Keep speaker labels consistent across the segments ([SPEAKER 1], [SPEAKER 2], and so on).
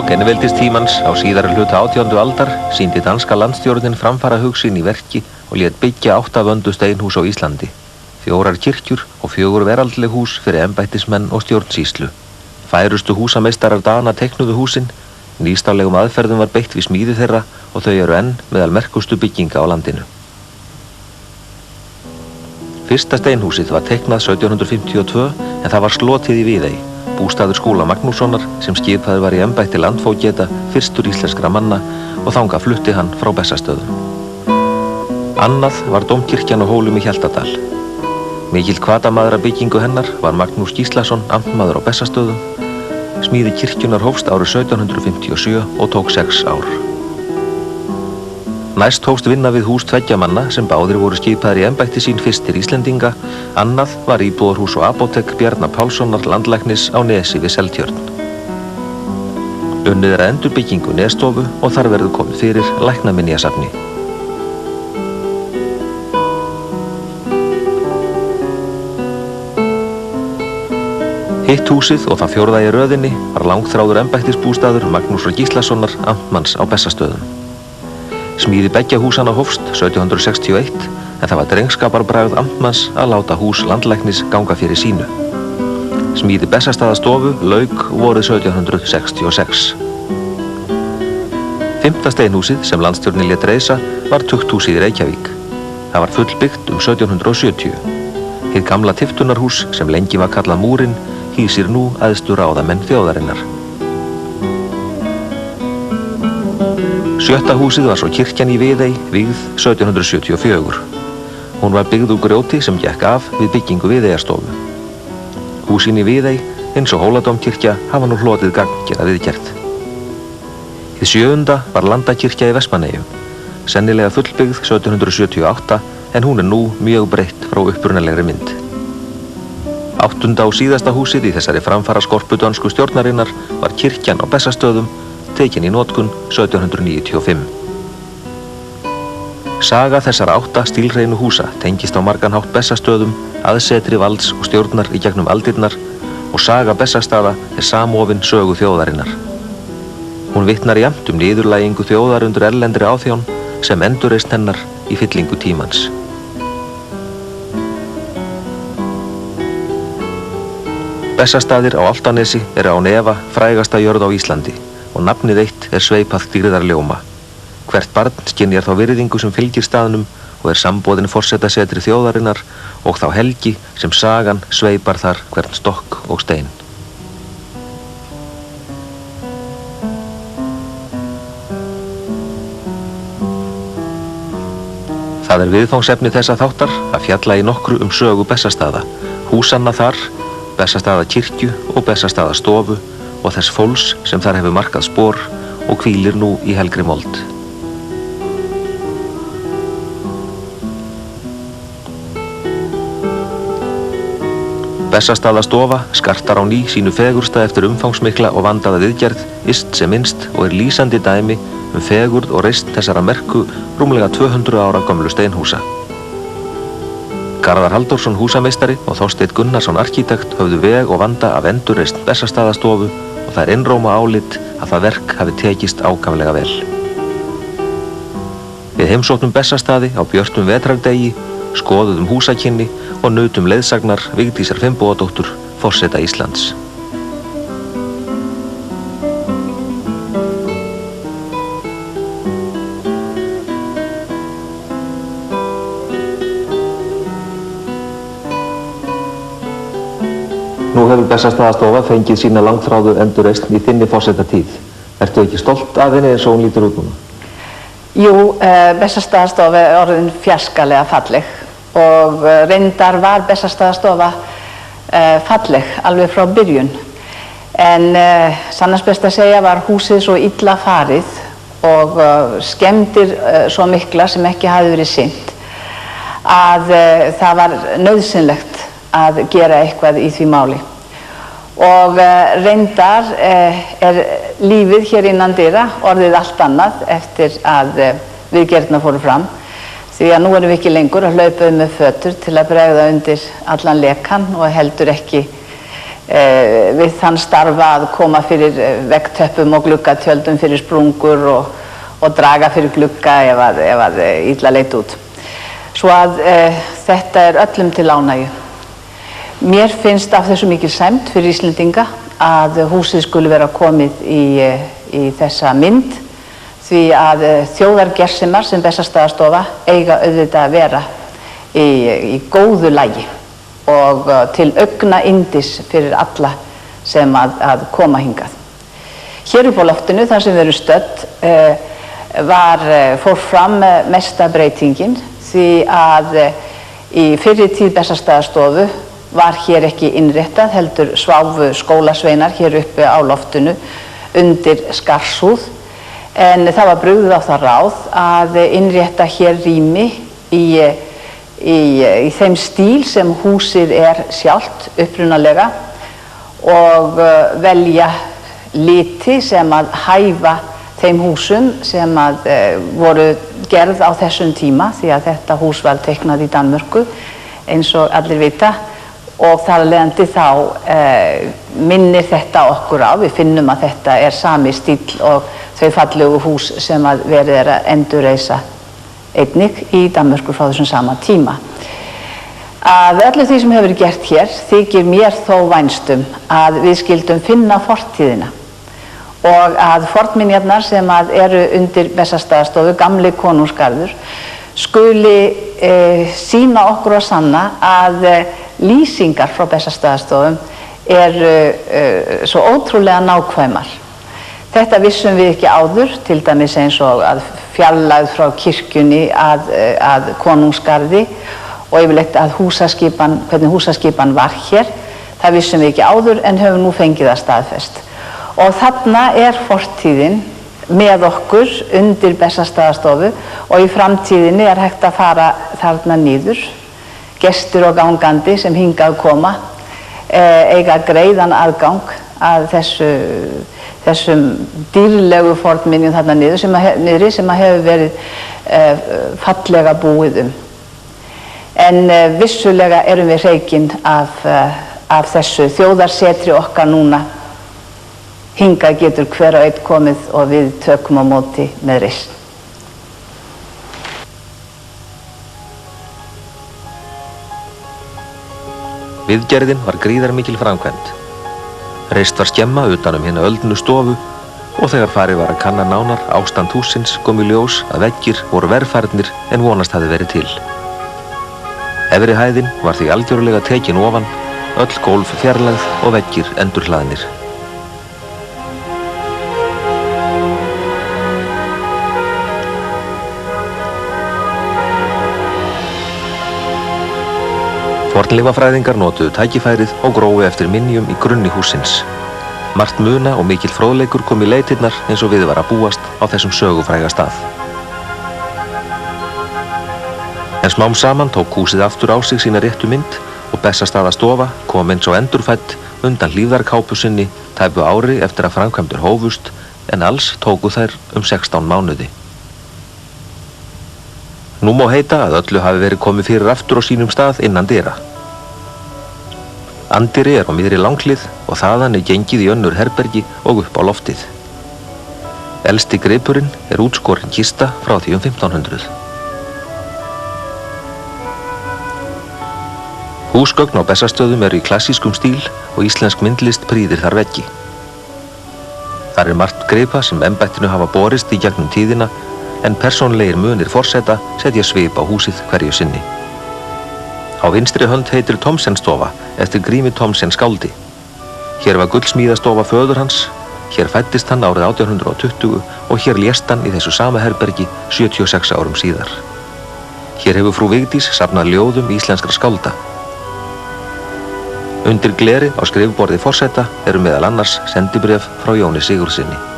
[SPEAKER 1] lok einveldistímans á síðari hluta 18. aldar sýndi danska landstjórnin framfarahug sinn í verki og lét byggja 8 vöndu steinhús á Íslandi, 4 kirkjur og 4 veraldleg hús fyrir embættismenn og stjórnsýslu. Færustu húsameistarar Dana teiknuðu húsin, nýstárlegum aðferðum var beitt við smíði þeirra og þau eru enn meðal merkustu bygginga á landinu. Fyrsta steinhúsið var teiknað 1752 en það var slotið í Viðey, bústaður Skúla Magnússonar sem skipaður var í embætti landfógeta fyrstur íslenskra manna og þangað flutti hann frá Bessastöðum. Annað var dómkirkjan á Hólum í Hjaltadal. Mikill hvatamaður að byggingu hennar var Magnús Gíslason, amtmaður á Bessastöðum. Smíði kirkjunar hófst árið 1757 og tók 6 ár. Næst hófst vinna við hús 2 manna sem báðir voru skipaðir í embætti sín fyrstir Íslendinga. Annað var íbúðarhús og apótek Bjarna Pálssonar landlæknis á Nesi við Seltjörn. Unnið er að endurbyggingu Nesstofu og þar verður komið fyrir læknaminjasafni. Hitt húsið og það 4. í röðinni var langþráður embættisbústaður Magnúsar Gíslasonar, amtmanns á Bessastöðum. Smíði beggja húsanna hófst 1761 en það var drengskaparbragð amtmanns að láta hús landlæknis ganga fyrir sínu. Smíði Bessastaðastofu lauk vorið 1766. 5. steinhúsið sem landstjórnin lét reisa var tukthúsið í Reykjavík. Það var fullbyggt 1770. Hið gamla tiftunarhús sem lengi var kallað Múrinn hýsir nú æðstu ráðamenn þjóðarinnar. 7. húsið var svo kirkjan í Viðey, vígð 1774. Hún var byggð úr grjóti sem gekk af við byggingu Viðeyjarstofu. Húsin í Viðey, eins og Hóladómkirkja, hafa nú hlotið gagngera viðgerð. Hið 7. var Landakirkja í Vestmannaeyjum, sennilega fullbyggð 1778 en hún er nú mjög breytt frá upprunalegri mynd. 8. og síðasta húsið í þessari framfaraskorpu dönsku stjórnarinnar var kirkjan á Bessastöðum, tekin í notkun 1795. Saga þessara 8 stílhreinu húsa tengist á margan hátt Bessastöðum, aðsetri valds og stjórnar í gegnum aldirnar og saga Bessastaða er samofin sögu þjóðarinnar. Hún vitnar jafnt niðurlægingu þjóðar undir erlendri áþján sem endurreisn hennar í fyllingu tímans. Bessastaðir á Álftanesi eru án efa frægasta jörð á Íslandi og nafnið eitt er sveipað dýrðarljóma. Hvert barn skynjar þá virðingu sem fylgir staðnum og er samboðin forsetasetri þjóðarinnar og þá helgi sem sagan sveipar þar hvern stokk og stein. Það er viðfangsefni þessa þáttar að fjalla í nokkru sögu Bessastaða, húsanna þar, Bessastaðakirkju og Bessastaðastofu og þess fólks sem þar hefur markað spor og hvílir nú í helgri mold. Bessastaðastofa skartar á ný sínu fegursta eftir umfangsmikla og vandaða viðgerð, yst sem minnst og er lýsandi dæmi fegurð og reisn þessara merku rúmlega 200 ára gömlu steinhúsa. Garðar Halldórsson húsameistari og Þorsteinn Gunnarsson arkítekt höfðu veg og vanda af endurreisn Bessastaðastofu og það er einróma álit að það verk hafi tekist ákaflega vel. Við heimsóknum Bessastaði á björtum vetrardegi, skoðuðum húsakynni og nutum leiðsagnar Vigdísar Finnbogadóttur, forseta Íslands. Nú hefur Bessastaðastofa fengið sína langþráðu endurreisn í þinni forsetatíð. Ertu ekki stolt af henni eins og hún lítur út núna?
[SPEAKER 2] Jú, Bessastaðastofa er orðin fjarskalega falleg og reyndar var Bessastaðastofa falleg alveg frá byrjun. En sannast best að segja var húsið svo illa farið og skemmdir svo mikla sem ekki hafði verið sinnt að það var nauðsynlegt að gera eitthvað í því máli. Og reyndar er lífið hér innan dyra orðið allt annað eftir að viðgerðirnar fóru fram, því að nú erum við ekki lengur að hlaupa með fötur til að bregða undir allan lekan og heldur ekki við þann starfa að koma fyrir veggtöppum og gluggatjöldum fyrir sprungur og draga fyrir glugga ef að illa leit út. Svo að þetta öllum til ánægju. Mér finnst af þessu mikil sæmd fyrir Íslendinga að húsið skuli vera komið í þessa mynd, því að þjóðargersemar sem Bessastaðastofa eiga auðvitað að vera í góðu lagi og til augna yndis fyrir alla sem að koma hingað. Hér upp á loftinu, þar sem við erum stödd, fór fram mesta breytingin, því að í fyrri tíð Bessastaðastofu var hér ekki innréttað, heldur sváfu skólasveinar hér uppi á loftinu undir skarðshúð, en það var brugðið á það ráð að innrétta hér rými í þeim stíl sem húsið sjálft upprunalega og velja liti sem að hæfa þeim húsum sem að voru gerð á þessum tíma, því að þetta hús var teiknað í Danmörku eins og allir vita, og þar af leiðandi þá minnir þetta okkur á, við finnum að þetta sami stíll og þau fallegu hús sem að verið að endurreisa einnig í Danmörku frá þessum sama tíma. Af öllu því sem hefur verið gert hér þykir mér þó vænstum að við skildum finna fortíðina og að fornminjarnar sem að eru undir Bessastaðastofu, gamli konungsgarður, skuli sýna okkur og sanna að lýsingar frá Bessastaðastofum eru svo ótrúlega nákvæmar. Þetta vissum við ekki áður, til dæmis eins og að fjarlægð frá kirkjunni að konungsgarði og yfirleitt að hvernig húsaskipan var hér, það vissum við ekki áður en höfum nú fengið það staðfest. Og þarna fortíðin með okkur undir Bessastaðastofu og í framtíðinni hægt að fara þarna niður. Gestir og gangandi sem hingað koma eiga greiðan aðgang að þessum dýrlegu fornminjum þarna niðri sem hefur verið fallega búið En vissulega erum við hreykin af þessu þjóðarsetri okkar núna. Hingað getur hver og einn komið og við tökum á móti með reisn.
[SPEAKER 1] Viðgerðin var gríðarmikil framkvæmd. Reist var skemma utan hina öldnu stofu og þegar farið var að kanna nánar ástand hússins kom í ljós að veggir voru verðfærnir en vonast hafði verið til. Efri hæðin var því algjörlega tekin ofan, öll gólf fjarlægð og veggir endurhlaðnir. Fornleifafræðingar notuðu tækifærið og grófu eftir minjum í grunni hússins. Margt muna og mikill fróðleikur kom í leitirnar eins og við var að búast á þessum sögufræga stað. En smám saman tók húsið aftur á sig sína réttu mynd og Bessastaðastofa kom eins og endurfædd undan hlífðarkápu sinni tæpu ári eftir að framkvæmdur hófust, en alls tóku þær 16 mánuði. Nú má heita að öllu hafi verið komið fyrir aftur á sínum stað innan dyra. Anddyri á miðri langhlið og þaðan gengið í önnur herbergi og upp á loftið. Elsti gripurinn útskorinn kista frá því 1500. Húsgögn á Bessastöðum eru í klassískum stíl og íslensk myndlist prýðir þar veggi. Þar margt gripa sem embættinu hafa borist í gegnum tíðina, en persónlegir munir forseta setja svip á húsið hverju sinni. Á vinstri hönd heitir Thomsen-stofa eftir Grími Thomsen skáldi. Hér var gullsmíðastofa föður hans, hér fæddist hann árið 1820 og hér lést hann í þessu sama herbergi 76 árum síðar. Hér hefur frú Vigdís safnað ljóðum íslenskra skálda. Undir gleri á skrifborði forseta eru meðal annars sendibréf frá Jóni Sigurðssyni.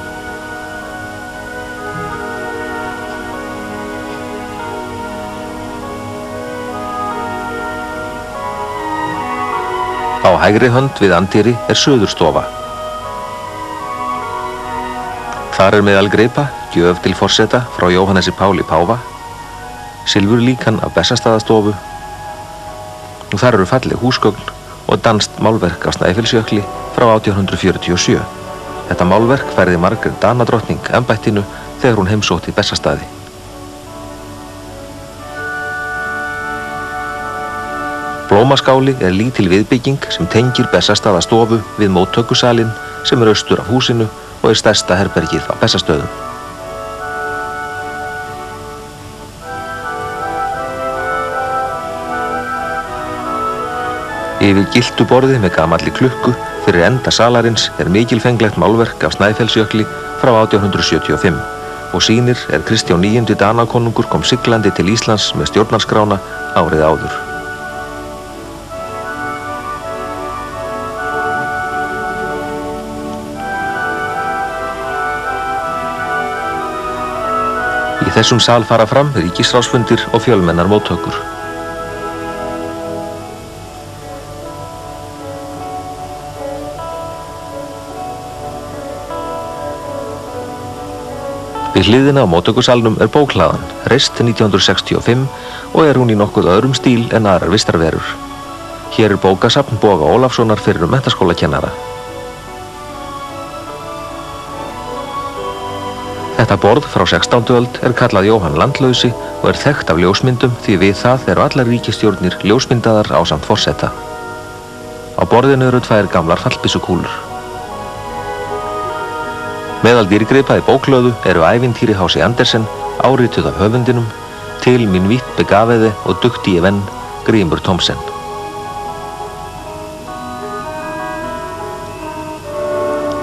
[SPEAKER 1] Á hægri hönd við anddyri suðurstofa. Þar meðal gripa gjöf til forseta frá Jóhannesi Páli páfa, silfurlíkan af Bessastaðastofu og þar eru falleg húsgögn og danskt málverk af Snæfellsjökli frá 1847. Þetta málverk færði Margrét Danadrottning embættinu þegar hún heimsótti Bessastaði. Blómaskáli er lítil viðbygging sem tengir Bessastaðastofu við móttökusalinn sem er austur af húsinu og er stærsta herbergið á Bessastöðum. Yfir gylltu borði með gamalli klukku fyrir enda salarins er mikilfenglegt málverk af Snæfellsjökli frá 1875 og sýnir Kristján IX Danakonungur kom siglandi til Íslands með stjórnarskrána árið áður. Í þessum sal fara fram ríkisráðsfundir og fjölmennar móttökur. Við hliðina á móttökusalnum er bóklaðan, reist 1965 og er hún í nokkuð öðrum stíl en aðrar vistarverur. Hér er bókasafn Boga Ólafssonar fyrrum menntaskólakennara. Þetta borð frá 16. öld er kallað Jóhann Landlausi og er þekkt af ljósmyndum því við það eru allar ríkisstjórnir ljósmyndaðar ásamt forseta. Á borðinu eru 2 gamlar fallbyssukúlur. Meðal dýrgripa í bóklöðu eru ævintýri H.C. Andersen, árituð af höfundinum, Til min vidt begavede og dygtige venn Grímur Thomsen.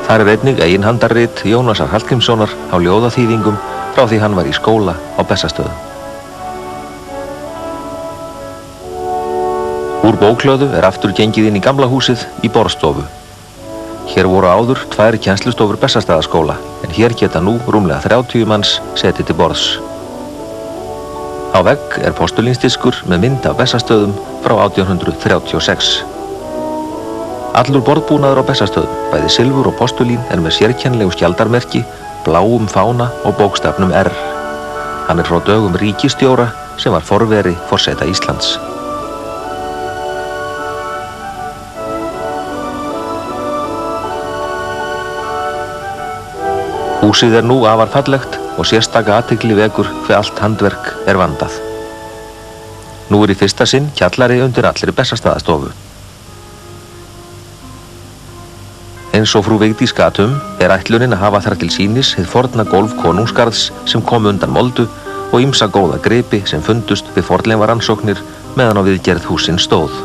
[SPEAKER 1] Þar er einnig eiginhandarrit Jónasar Hallgrímssonar á ljóðaþýðingum frá því hann var í skóla á Bessastöðum. Úr bóklöðu er aftur gengið inn í gamla húsið í borðstofu. Hér voru áður 2 kennslustofur Bessastaðaskóla, en hér geta nú rúmlega 30 manns setið til borðs. Á vegg er postulínsdiskur með mynd af Bessastöðum frá 1836. Allur borðbúnaður á Bessastöðum, bæði silfur og postulín, er með sérkennlegu skjaldarmerki, bláum fána og bókstafnum R. Hann er frá dögum ríkisstjóra sem var forveri forseta Íslands. Húsið er nú afar fallegt og sérstaka athygli vekur hve allt handverk er vandað. Nú er í fyrsta sinn kjallari undir allri Bessastaðastofu. Eins og frú Vigdís gat er ætlunin að hafa þar til sýnis hið forna gólf konungsgarðs sem kom undan moldu og ýmsa góða gripi sem fundust við fornleifarannsóknir meðan á viðgerð hússins stóð.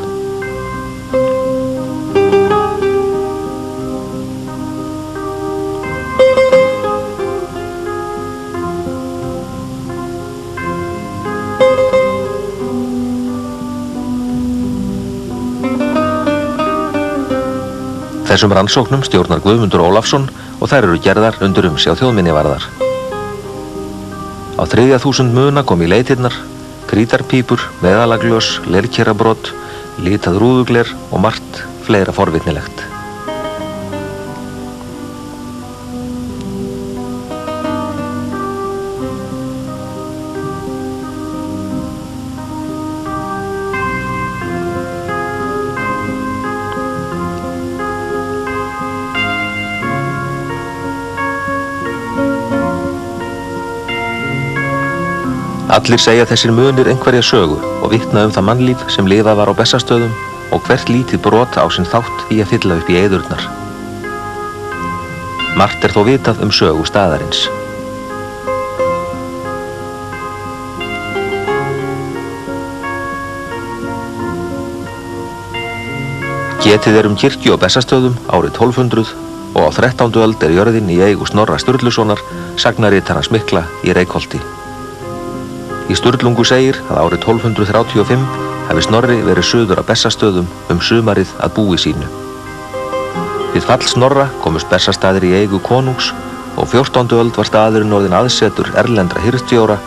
[SPEAKER 1] Þessum rannsóknum stjórnar Guðmundur Ólafsson og þær eru gerðar undir umsjá þjóðminjavarðar. Á 3000 muna kom í leitirnar, krítarpípur, meðalagljós, leirkerabrot, litað rúðugler og margt fleira forvitnilegt. Allir segja þessir munir einhverja sögu og vitna það mannlíf sem lifað var á Bessastöðum og hvert lítið brot á sinn þátt í að fylla upp í eyðurnar. Margt er þó vitað sögu staðarins. Getið er kirkju á Bessastöðum árið 1200 og á 13. öld er jörðin í eigu Snorra Sturlusonar, sagnaritarans mikla í Reykholti. Í Sturlungu segir að árið 1235 hafi Snorri verið suður á Bessastöðum sumarið að búi sínu. Við fall Snorra komust Bessastaðir í eigu konungs og 14. öld var staðurinn orðinn aðsetur erlendra hirðstjóra,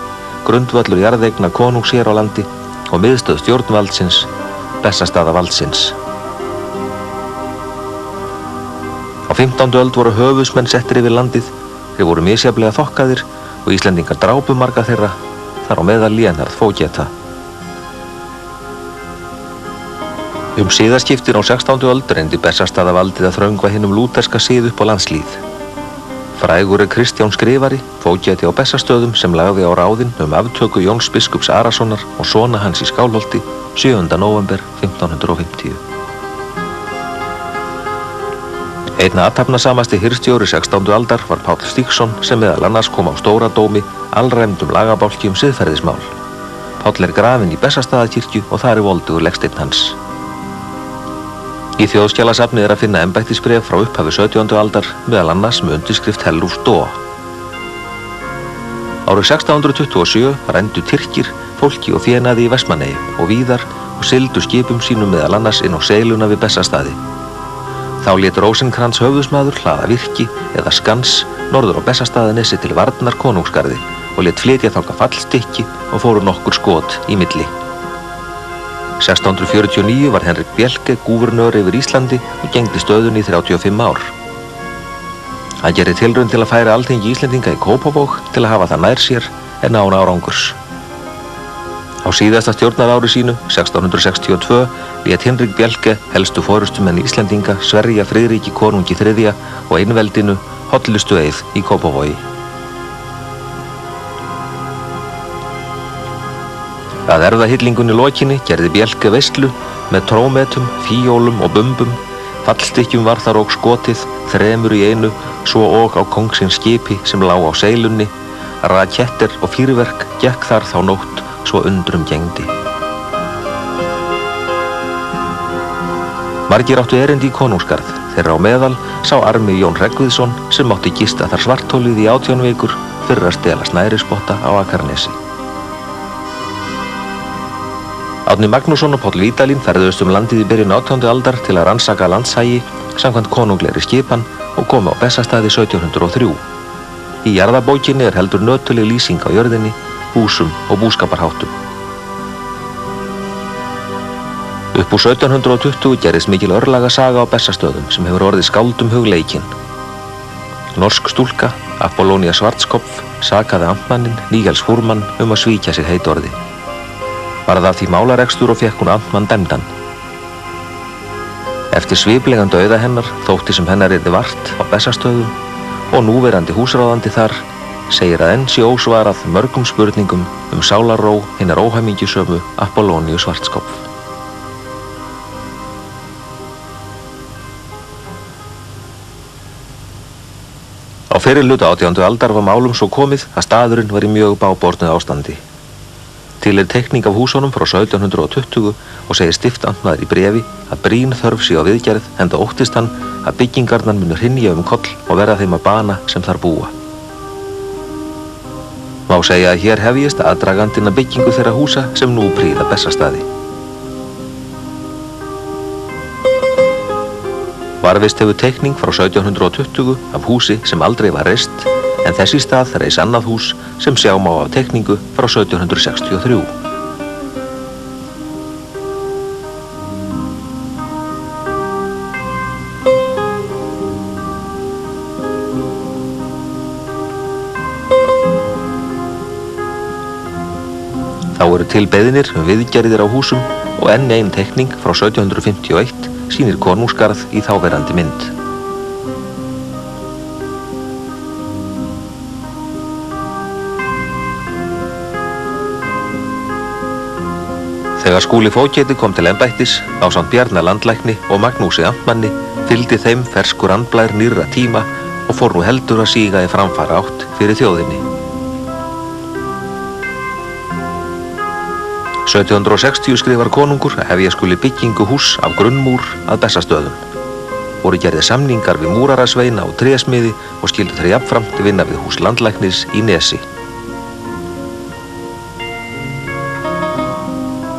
[SPEAKER 1] grundvöllur jarðeigna konungs hér á landi og miðstöð stjórnvaldsins, Bessastaðavaldsins. Á 15. öld voru höfuðsmenn settir yfir landið, þeir voru misjafnlega þokkaðir og Íslendingar drápu marga þeirra, þar á meðal Lénharð fógeta. Siðaskiptin á 16. öld reyndi Bessastaðavaldið að þröngva hinum lúterska sið upp á landslýð. Frægur Kristján skrifari fógæti á Bessastöðum sem lagði á ráðin aftöku Jóns biskups Arasonar og sona hans í Skálholti 7. nóvember 1550. Einn athafnasamasti hirðstjóri 16. aldar var Páll Stígsson sem meðal annars kom á Stóradómi alræmdum lagabálki siðferðismál. Páll grafinn í Bessastaðakirkju og þar voldugur legsteinn hans. Í þjóðskjalasafni að finna embættisbréf frá upphafi 17. aldar, meðal annars með undirskrift Hellús Dóa. Árið 1627 rændu Tyrkir fólki og fénaði í Vestmannaeyjum og víðar og sigldu skipum sínum meðal annars inn á seiluna við Bessastaði. Þá lét Rósinkrans höfðusmaður hlaða virki eða skans norður á Bessastaðanesi til varnar konungsgarði og lét flytja þangað fallstykki og fóru nokkur skot í milli. 1649 var Henrik Bjelke gúvernör yfir Íslandi og gegndi stöðunni í 35 ár. Hann gerði tilraun til að færa alþingi Íslendinga í Kópavog til að hafa það nær sér en án árangurs. Á síðasta stjórnarári sínu, 1662, lét Henrik Bjelke helstu forystumenn Íslendinga sverja Friðriki konungi III og einveldinu hollustu eið í Kópavogi. Að erfðahyllingunni lokinni gerði Bjelke veislu með trómetum, fíólum og bumbum. Fallstykkjum var þar og skotið, 3 í einu, svo og á kongsins skipi sem lá á seilunni. Rakettir og fýrverk gekk þar þá nótt, svo undrum gegndi. Margir áttu erindi í konungsgarð, þeirra á meðal sá armi Jón Hreggviðsson sem mátti gista þar svarthólið í 18 vikur fyrir að stela snærispotta á Akarnesi. Árni Magnússon og Páll Vídalín ferðuðust landið í byrjun 18. aldar til að rannsaka landshagi samkvæmt konunglegri skipan og komu á Bessastaði 1703. Í jarðabókinni heldur nötuleg lýsing á jörðinni, húsum og búskaparháttum. Upp úr 1720 gerðist mikil örlagasaga á Bessastöðum sem hefur orðið skáldum hugleikinn. Norsk stúlka, Apollónia Svartskopf, sakaði amtmanninn Níels Fúrmann að svíkja sig heitorði. Var það því málarekstur og fékk hún amtmann dæmdan. Eftir sviplegan dauða hennar þótti sem hennar yrði vart á Bessastöðum og núverandi húsráðandi þar segir að enn sé ósvarað mörgum spurningum sálarró hinnar óhamingjusömu Apollóníu Svartskopf. Á fyrri hluta 18. aldar var málum svo komið að staðurinn var í mjög bágbornu ástandi. Til teikning af húsunum frá 1720 og segir stiftamtmaður í bréfi að brýn þörf sé á viðgerð enda óttist hann að byggingarnar munu hrynja koll og verða þeim að bana sem þar búa. Má segja að hér hefjist aðdragandinn að byggingu þeirra húsa sem nú prýða Bessastaði. Varðveist hefur teikning frá 1720 af húsi sem aldrei var reist en þess í stað reis annað hús sem sjá má af teikningu frá 1763. Þá eru til beiðnir viðgerðir á húsum og enn ein teikning frá 1751 sýnir konungsgarð í þáverandi mynd. Þegar Skúli fógeti kom til embættis ásamt Bjarna landlækni og Magnúsi amtmanni fylgdi þeim ferskur andblær nýrra tíma og fór nú heldur að síga í framfara átt fyrir þjóðinni. 1760 skrifar konungur að hefja skuli byggingu hús af grunnmúr að Bessastöðum. Voru gerðir samningar við múrarasveina og trésmiði og skyldu þeir jafnframt vinna við hús landlæknis í Nesi.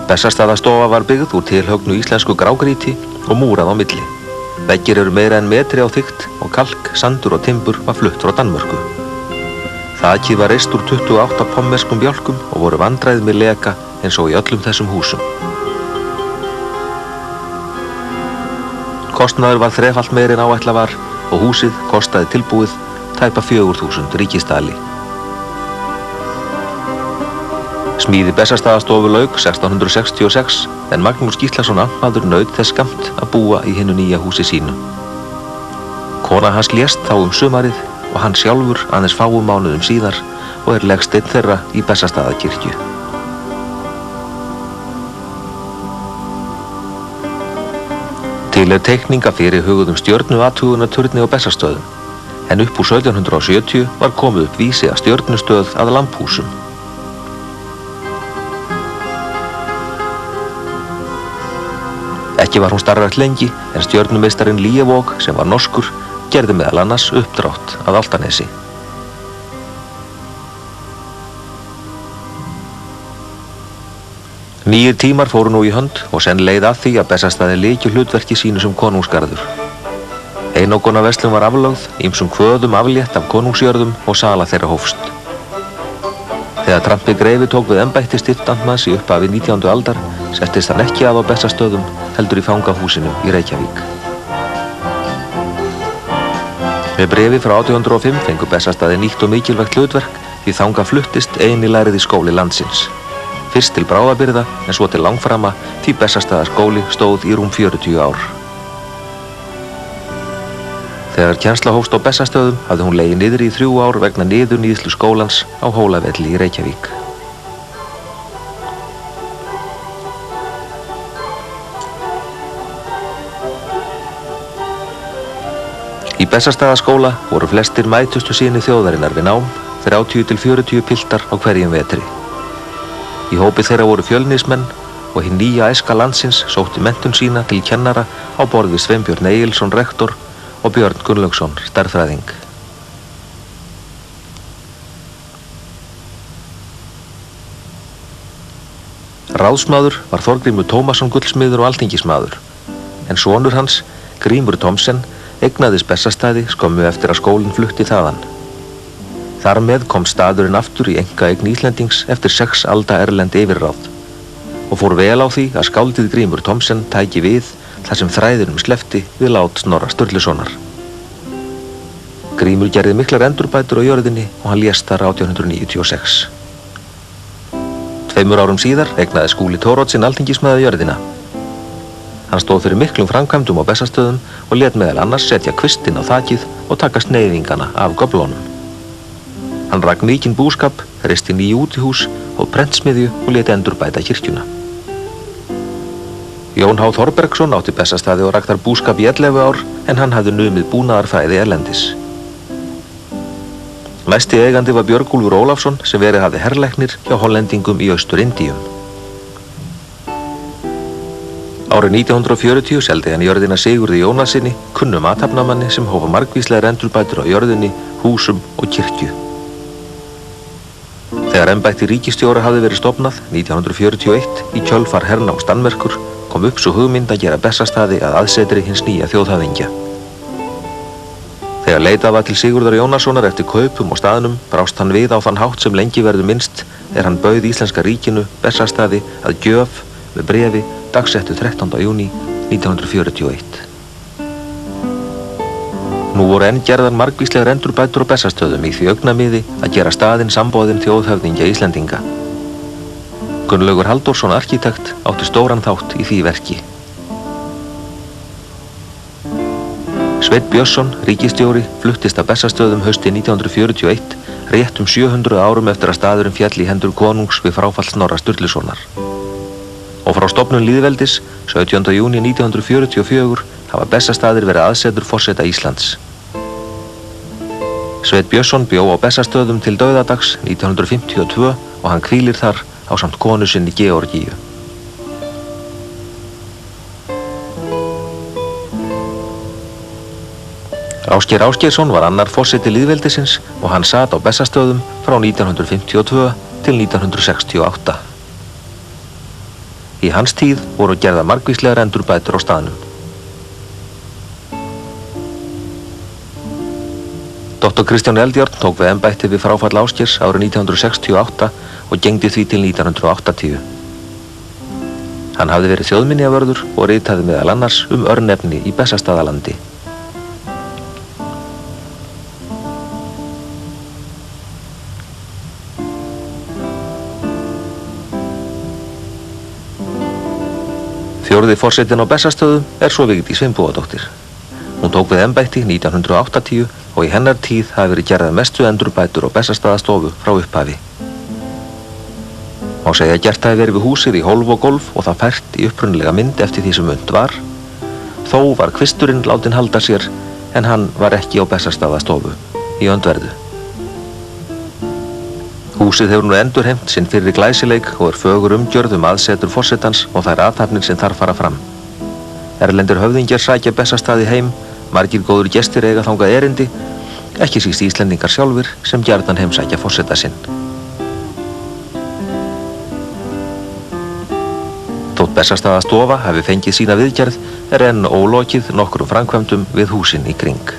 [SPEAKER 1] Bessastaðastofa var byggð úr tilhögnu íslensku grágrýti og múrað á milli. Veggir eru meira en metri á þykkt og kalk, sandur og timbur var flutt frá Danmörku. Þakið var reist úr 28 pommerskum bjálkum og voru vandræð með leka eins og í öllum þessum húsum. Kostnaður var þrefalt meiri en áætla var og húsið kostaði tilbúið tæpa 4.000 ríkisdali. Smíði Bessastaðastofu lauk 1666 en Magnús Gíslason amtmaður naut þess skammt að búa í hinu nýja húsi sínu. Kona hans lést þá sumarið og hann sjálfur aðeins fáum mánuðum síðar og legsteinn þeirra í Bessastaðakirkju. Til teikning af fyrirhuguðum stjörnuathugunarturni á Bessastöðum, en upp úr 1770 var komið upp vísi að stjörnustöð að Lambhúsum. Ekki var hún starfrækt lengi, en stjörnumeistarinn Líevåg, sem var norskur, gerði meðal annars uppdrátt að Álftanesi. Nýir tímar fóru nú í hönd og senn leið að því að Bessastaði lykju hlutverki sínu sem konungsgarður. Einokunarverslun var aflögð, ýmsum kvöðum aflétt af konungsjörðum og sala þeirra hófst. Þegar Trampi greifi tók við embætti stiftamtmanns í upphafi 19. aldar, settist hann ekki að á Bessastöðum, heldur í fangahúsinu í Reykjavík. Með bréfi frá 1805 fengu Bessastaði nýtt og mikilvægt hlutverk því þangað fluttist eini læriði skóli landsins. Fyrst til bráðabirgða en svo til langframa því Bessastaðaskóli stóð í rúm 40 ár. Þegar kennsla hófst á Bessastöðum hafði hún legið niðri í 3 ár vegna niðurníðslu skólans á Hólavelli í Reykjavík. Í Bessastaðaskóla voru flestir mætustu synir þjóðarinnar við nám, 30 til 40 piltar á hverjum vetri. Í hópi þeirra voru fjölnismenn og hinn nýja æska landsins sótti menntun sína til kennara á borð við Sveinbjörn Egilsson rektor og Björn Gunnlaugsson stærðfræðing. Ráðsmaður var Þorgrímur Tómasson gullsmiður og alþingismaður, en sonur hans, Grímur Thomsen, eignaðist Bessastaði skömmu eftir að skólinn flutti þaðan. Þar með kom staðurinn aftur í einkaeign Íslendings eftir 6 alda erlend yfirráð og fór vel á því að skáldið Grímur Thomsen tæki við þar sem þræðinum sleppti við lát Snorra Sturlusonar. Grímur gerði miklar endurbætur á jörðinni og hann lést þar 1896. 2 árum síðar eignaði Skúli Thoroddsen alþingismaður jörðina. Hann stóð fyrir miklum framkvæmdum á Bessastöðum og lét meðal annars setja kvistinn á þakið og taka sneiðingana af göflunum. Hann rak mikinn búskap, reisti nýju útihús og prentsmiðju og lét endurbæta kirkjuna. Jón H. Þorbergsson átti Bessastaði og rak þar búskap í 11 ár en hann hafði numið búnaðarfræði erlendis. Næsti eigandi var Björgúlfur Ólafsson sem verið hafði herlæknir hjá Hollendingum í Austur-Indíum. Árið 1940 seldi hann jörðina Sigurði Jónassyni, kunnum athafnamanni sem hófa margvíslegar endurbætur á jörðinni, húsum og kirkju. Þegar embætti ríkisstjóra hafði verið stofnað 1941 í kjölfar hernáms Danmerkur kom upp sú hugmynd að gera Bessastaði að aðsetri hins nýja þjóðhöfðingja. Þegar leitað var til Sigurðar Jónassonar eftir kaupum og staðnum brást hann við á þann hátt sem lengi verður minnst hann bauð Íslenska ríkinu Bessastaði að gjöf með bréfi dagsettu 13. júní 1941. Nú voru enn gerðar margvíslegar endurbætur á Bessastöðum í því augnamiði að gera staðinn samboðinn þjóðhöfðingja Íslendinga. Gunnlaugur Halldórsson arkitekt átti stóran þátt í því verki. Sveinn Björnsson, ríkisstjóri, fluttist að Bessastöðum haustið 1941, rétt 700 árum eftir að staðurinn féll í hendur konungs við fráfall Snorra Sturlusonar. Og frá stofnun lýðveldis 17. júní 1944 hafa Bessastaðir verið aðsetur forseta Íslands. Sveinn Björnsson bjó á Bessastöðum til dauðadags 1952 og hann hvílir þar ásamt konu sinni Georgíu. Ásgeir Ásgeirsson var annar forseti lýðveldisins og hann sat á Bessastöðum frá 1952 til 1968. Í hans tíð voru gerða margvíslegar endurbætur á staðnum. Dr. Kristján Eldjárn tók við embætti við fráfall Ásgeirs árið 1968 og gegndi því til 1980. Hann hafði verið þjóðminjavörður og ritaði meðal annars örnefni í Bessastaðalandi. Fjórði forsetinn á Bessastöðum svo Vigdís Finnbogadóttir. Hún tók við embætti 1980 og í hennar tíð hafi verið gerðar mestu endurbætur á Bessastaðastofu frá upphafi. Má segja að gert hafi verið við húsið í hólf og gólf og það fært í upprunalega mynd eftir því sem unnt var. Þó var kvisturinn látinn halda sér en hann var ekki á Bessastaðastofu í öndverðu. Húsið hefur nú endurheimt sinn fyrri glæsileik og fögur umgjörð aðsetur forsetans og þær athafnir sem þar fara fram. Erlendir höfðingjar sækja Bessastaði heim, margir góður gestir eiga þangað erindi, ekki síst Íslendingar sjálfir sem gjarnan heimsækja forseta sinn. Þótt Bessastaðastofa hafi fengið sína viðgerð enn ólokið nokkrum framkvæmdum við húsin í kring.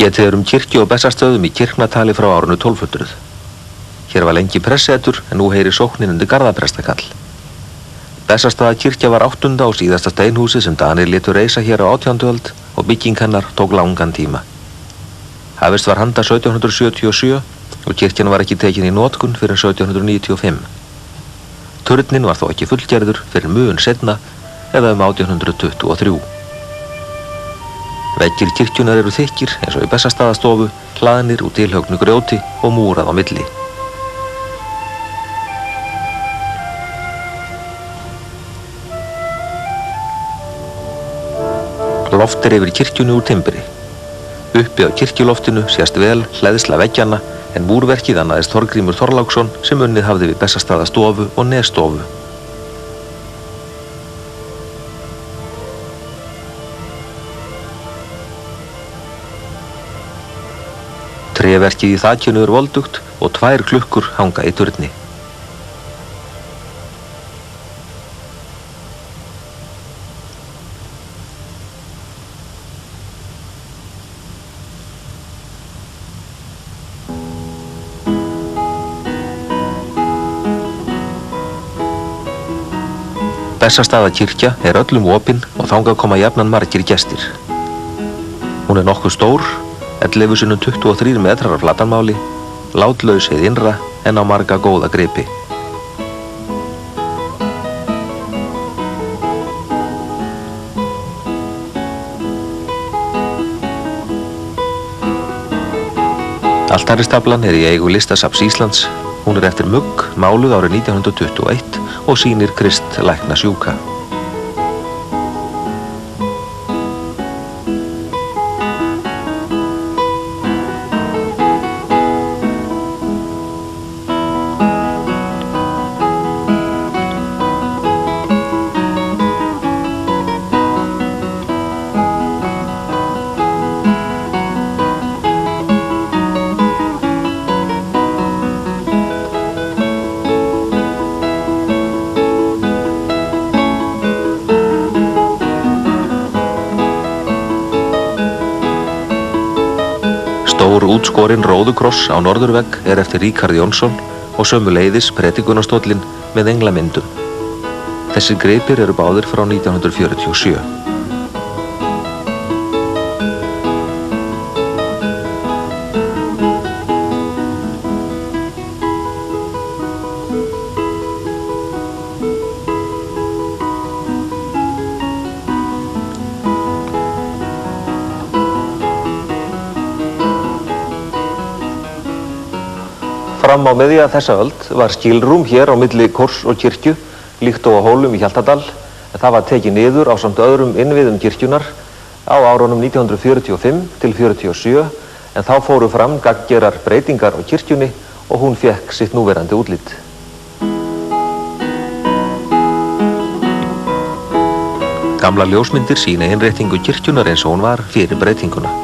[SPEAKER 1] Getið kirkju á Bessastöðum í kirknatali frá árinu 1200. Hér var lengi pressetur en nú heyrir sóknin undir garðaprestakall. Bessastaðakirkja var 8. og síðasta steinhúsið sem Danir létu reisa hér á 18. öld og bygging hennar tók langan tíma. Hafist var handa 1777 og kirkjan var ekki tekin í notkun fyrir 1795. Turnin var þó ekki fullgerður fyrir mun seinna eða 1823. Veggir kirkjunar eru þykkir eins og í Bessastaðastofu, hlaðnir úr tilhögnu grjóti og múrað á milli. Loft yfir kirkjunni úr timbri. Uppi á kirkjuloftinu sést vel hleðsla veggjanna en múrverkið annaðist Þorgrímur Þorláksson sem unnið hafði við Bessastaðastofu og Nesstofu. Tréverkið í þakinu voldugt og 2 klukkur hanga í turni. Bessastaðakirkja öllum opin og þangað koma jafnan margir gestir. Hún nokkuð stór, 11 sinnum 23 metrar á flatarmáli, látlaus hið innra en á marga góða gripi. Altaristaflan í eigu Listasafns Íslands. Hún eftir Mugg, máluð árið 1921 og sýnir Krist lækna sjúka. Stór útskorinn róðukross á norðurvegg eftir Ríkharð Jónsson og sömuleiðis predikunastóllinn með englamyndum. Þessir gripir eru báðir frá 1947. Fram á miðja þessa öld var skilrúm hér á milli kórs og kirkju, líkt og á Hólum í Hjaltadal. Það var tekið niður ásamt öðrum innviðum kirkjunar á árunum 1945 til 47, en þá fóru fram gagngerar breytingar á kirkjunni og hún fékk sitt núverandi útlit. Gamla ljósmyndir sýna innréttingu kirkjunar eins og hún var fyrir breytinguna.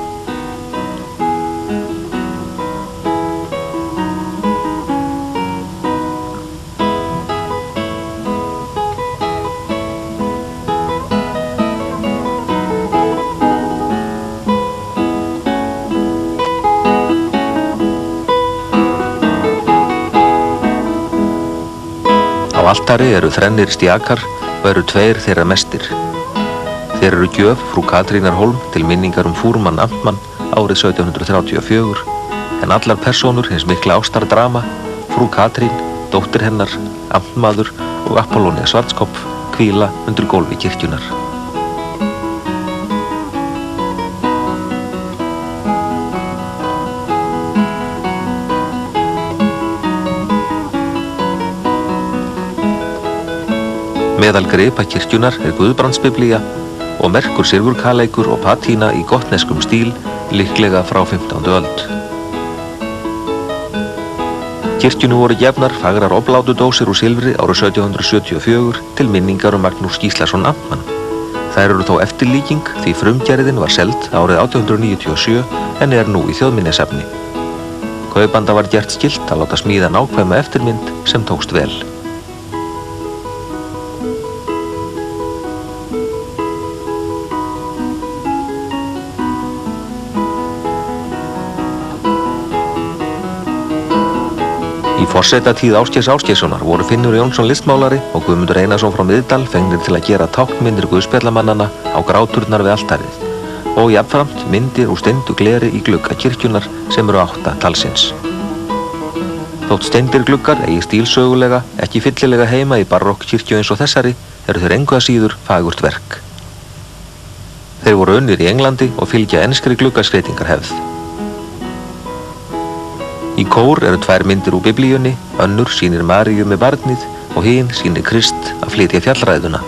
[SPEAKER 1] altari eru þrennir stjakar og eru 2 þeirra mestir. Þeir eru gjöf frú Katrínar Hólm til minningar fúrmann amtmann árið 1734, en allar persónur hins mikla ástardrama, frú Katrín, dóttir hennar, amtmaður og Apollónia Svartskopf, hvíla undir gólfi kirkjunar. Meðal gripa kirkjunar Guðbrandsbiblía og merkur silfurkaleikur og patína í gotneskum stíl, líklega frá 15. öld. Kirkjunni voru gefnar fagrar oblátudósir úr silfri árið 1774 til minningar Magnús Gíslason amtmann. Þær eru þó eftirlíking því frumgerðin var seld árið 1897 en er nú í þjóðminjasafni. Kaupanda var gert skylt að láta smíða nákvæma eftirmynd sem tókst vel. Í forsetatíð Ásgeirs Ásgeirssonar voru Finnur Jónsson listmálari og Guðmundur Einarsson frá Miðdal fengnir til að gera táknmyndir guðspjallamannanna á gráturnar við altarið og jafnframt myndir úr steindu gleri í glugga kirkjunar sem eru 8 talsins. Þótt steindir gluggar eigi stílsögulega ekki fyllilega heima í barokkkirkju eins og þessari eru þeir engu að síður fagurt verk. Þeir voru unnir í Englandi og fylgja enskri gluggaskreytingarhefð. Í kór eru 2 myndir úr biblíunni, önnur sýnir Maríu með barnið og hin sýnir Krist að flytja fjallræðuna.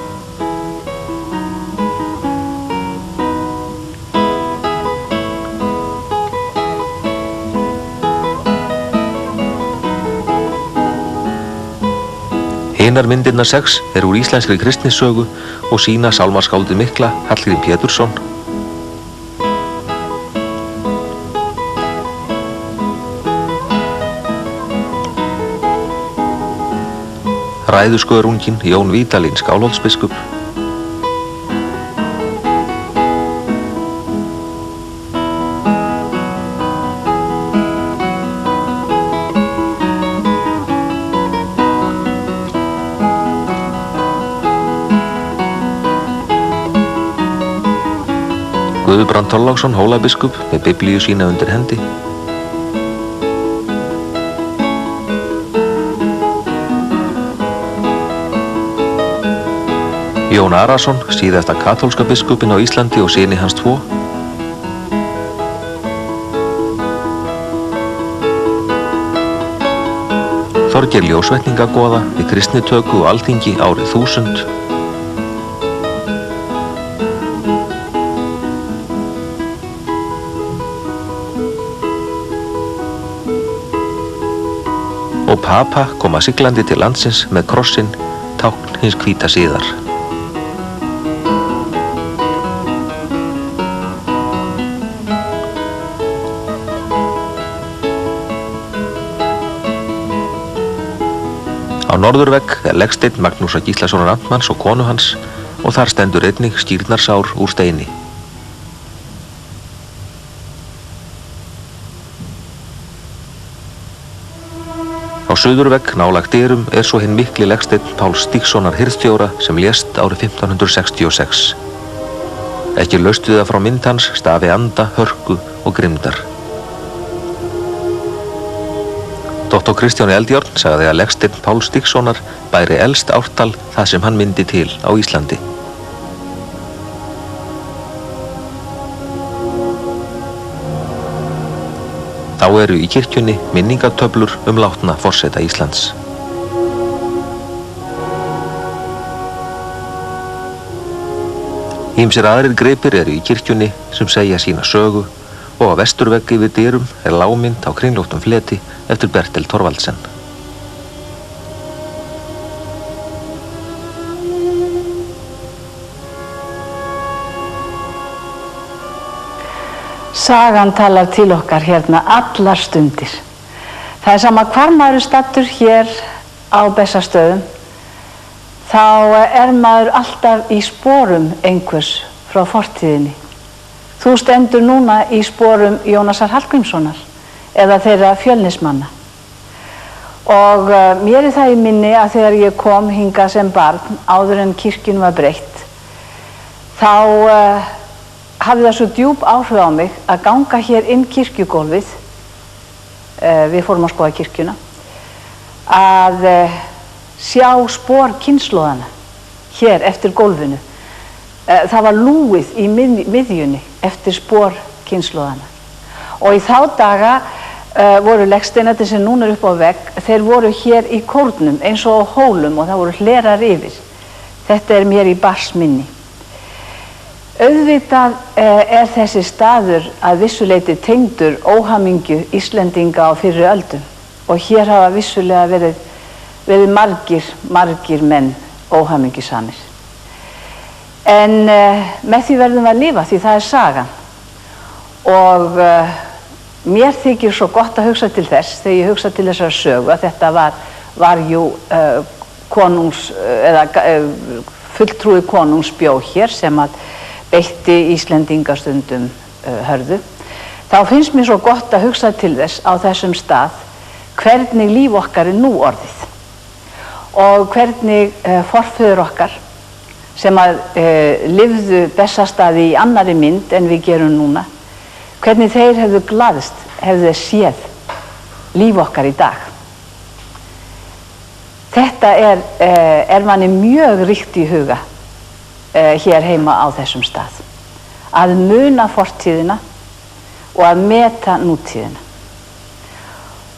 [SPEAKER 1] Hinar myndirnar 6 eru úr íslenskri kristnissögu og sýna sálmaskáldið mikla Hallgrím Pétursson, ræðuskörunginn Jón Vídalín Skálholtsbiskup, Guðbrand Þorláksson Hólabiskup með biblíu sína undir hendi, Jón Arason, síðasta katólska biskupinn á Íslandi og syni hans 2. Þorgeir ljósvetningagoða við kristnitöku og alþingi árið 1000. Og Papa koma siglandi til landsins með krossinn, tákn hins hvíta siðar. Á norðurvegg er leggsteinn Magnúsar Gíslasonar amtmanns og konu hans og þar stendur einnig skírnarsár úr steini. Á suðurvegg nálægt dyrum er svo hinn mikli leggsteinn Páls Stígssonar hirðstjóra sem lést árið 1566. Ekki laust við það frá mynd hans stafi anda, hörku og grimmdar. Dr. Kristjáni Eldjárn sagði að leggsteinn Páls Stígssonar bæri elst ártal það sem hann myndi til á Íslandi. Þá eru í kirkjunni minningatöflur látna forseta Íslands. Ýmsir aðrir gripir eru í kirkjunni sem segja sína sögu og á vesturvegg yfir dyrum er lágmynd á kringlóttum fleti eftir Bertel Thorvaldsen.
[SPEAKER 2] Sagan talar til okkar hérna allar stundir. Það er sama hvar maður er staddur hér á Bessastöðum, þá er maður alltaf í sporum einhvers frá fortíðinni. Þú stendur núna í sporum Jónasar Hallgrímssonar eða þeirra Fjölnismanna. Og mér það í minni að þegar ég kom hingað sem barn, áður en kirkjunni var breytt, þá hafði það svo djúp áhrif á mig að ganga hér inn kirkjugólfið, við fórum að skoða kirkjuna, að sjá spor kynslóðana hér eftir gólfinu. Það var lúið í miðjunni eftir spor kynslóðana. Og í þá daga voru legsteinarnir sem núna upp á vegg, þeir voru hér í kórnum eins og á hólum og það voru hlerar yfir. Þetta mér í barnsminni. Auðvitað þessi staður að vissuleyti tengdur óhamingju Íslendinga á fyrri öldum og hér hafa vissulega verið margir menn óhamingjusamir. En með því verðum við að lifa því það sagan og mér þykir svo gott að hugsa til þess þegar ég hugsa til þessar sögu að þetta var jú fulltrúi konungs bjó hér sem að beitti Íslendinga stundum hörðu. Þá finnst mér svo gott að hugsa til þess á þessum stað hvernig líf okkar nú orðið og hvernig forfeður okkar sem að lifðu Bessastaði í annarri mynd en við gerum núna, hvernig þeir hefðu glaðst, hefðu þeir séð líf okkar í dag. Þetta manni mjög ríkt í huga hér heima á þessum stað. Að muna fortíðina og að meta nútíðina.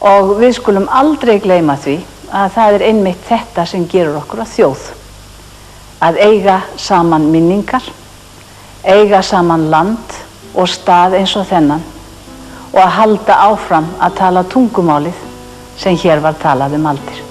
[SPEAKER 2] Og við skulum aldrei gleyma því að það einmitt þetta sem gerur okkur að þjóð. Að eiga saman minningar, eiga saman land og stað eins og þennan og að halda áfram að tala tungumálið sem hér var talað aldir.